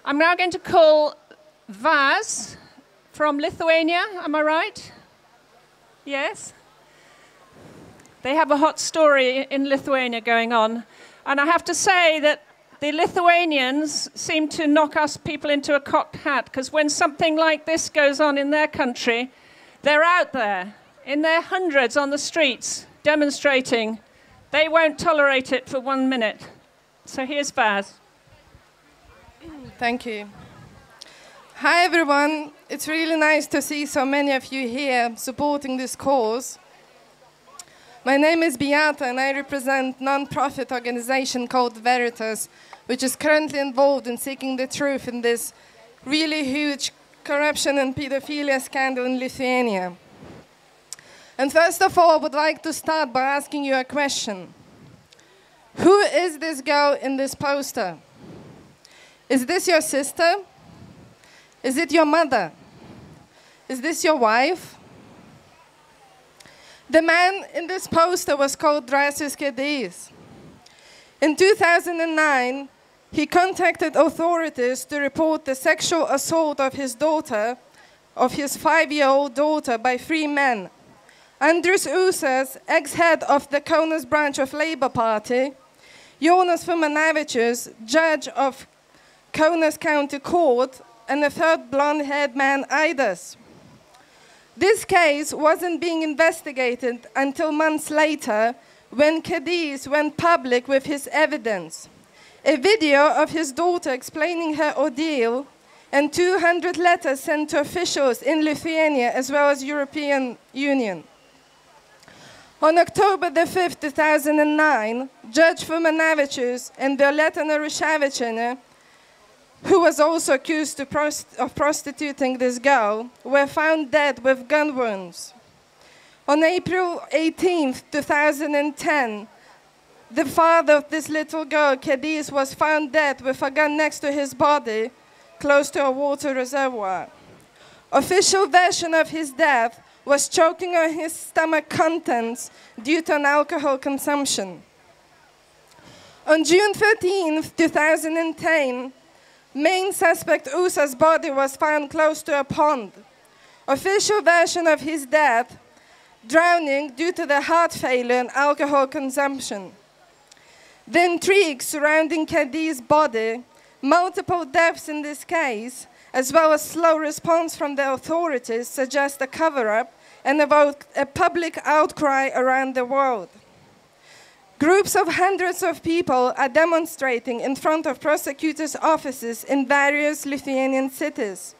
I'm now going to call Vas from Lithuania. Am I right? Yes? They have a hot story in Lithuania going on. And I have to say that the Lithuanians seem to knock us people into a cocked hat, because when something like this goes on in their country, they're out there in their hundreds on the streets demonstrating. They won't tolerate it for 1 minute. So here's Vas. Thank you. Hi everyone. It's really nice to see so many of you here supporting this cause. My name is Beata and I represent a non-profit organization called Veritas, which is currently involved in seeking the truth in this really huge corruption and pedophilia scandal in Lithuania. And first of all, I would like to start by asking you a question. Who is this girl in this poster? Is this your sister? Is it your mother? Is this your wife? The man in this poster was called Drąsus Kedys. In 2009, he contacted authorities to report the sexual assault of his daughter, of his 5-year-old daughter, by 3 men. Andrius Usas, ex-head of the Kaunas branch of Labour Party, Jonas Fumanavicius, judge of Kaunas County Court, and a third blonde-haired man, Aidas. This case wasn't being investigated until months later, when Kedys went public with his evidence. A video of his daughter explaining her ordeal, and 200 letters sent to officials in Lithuania as well as European Union. On October the 5th, 2009, Judge Fumanavicius and Violeta Narushavichina, who was also accused of prostituting this girl, were found dead with gun wounds. On April 18, 2010, the father of this little girl, Kedys, was found dead with a gun next to his body, close to a water reservoir. Official version of his death was choking on his stomach contents due to an alcohol consumption. On June 13, 2010, main suspect Usas' body was found close to a pond. Official version of his death, drowning due to the heart failure and alcohol consumption. The intrigue surrounding Kedys' body, multiple deaths in this case, as well as slow response from the authorities suggest a cover-up and evoke a public outcry around the world. Groups of hundreds of people are demonstrating in front of prosecutors' offices in various Lithuanian cities,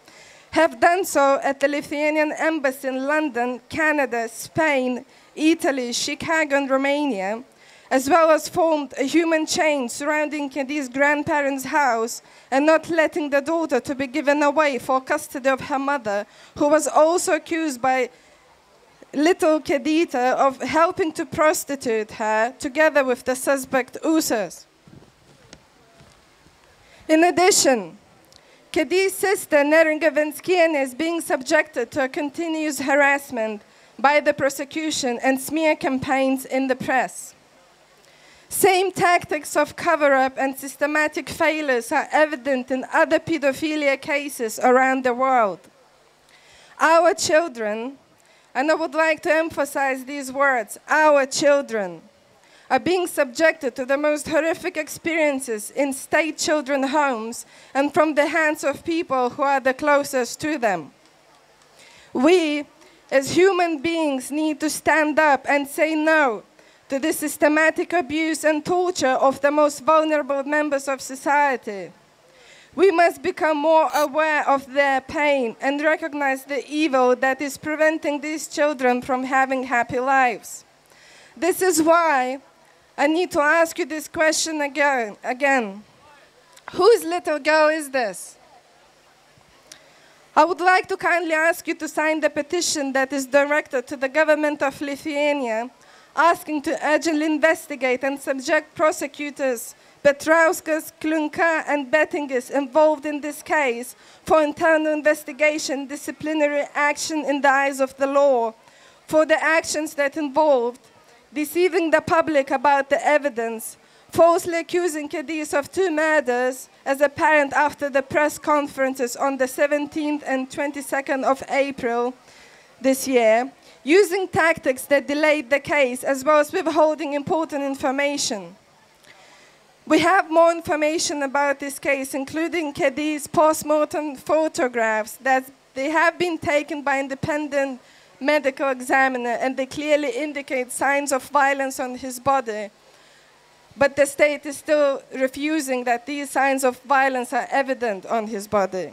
have done so at the Lithuanian embassy in London, Canada, Spain, Italy, Chicago, and Romania, as well as formed a human chain surrounding Kedys' grandparents' house and not letting the daughter to be given away for custody of her mother, who was also accused by little Kedita of helping to prostitute her together with the suspect Usas. In addition, Kedys' sister Neringa Venskienė is being subjected to a continuous harassment by the prosecution and smear campaigns in the press. Same tactics of cover-up and systematic failures are evident in other pedophilia cases around the world. Our children, and I would like to emphasize these words, our children, are being subjected to the most horrific experiences in state children's homes and from the hands of people who are the closest to them. We, as human beings, need to stand up and say no to the systematic abuse and torture of the most vulnerable members of society. We must become more aware of their pain and recognize the evil that is preventing these children from having happy lives. This is why I need to ask you this question again. Whose little girl is this? I would like to kindly ask you to sign the petition that is directed to the government of Lithuania, asking to urgently investigate and subject prosecutors Petrauskas, Klunka, and Bettingis involved in this case for internal investigation, disciplinary action in the eyes of the law, for the actions that involved deceiving the public about the evidence, falsely accusing Cadiz of 2 murders as apparent after the press conferences on the 17th and 22nd of April this year, using tactics that delayed the case as well as withholding important information. We have more information about this case, including Cadiz's post-mortem photographs that they have been taken by independent medical examiner, and they clearly indicate signs of violence on his body. But the state is still refusing that these signs of violence are evident on his body.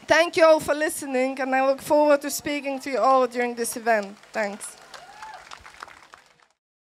Thank you all for listening, and I look forward to speaking to you all during this event. Thanks.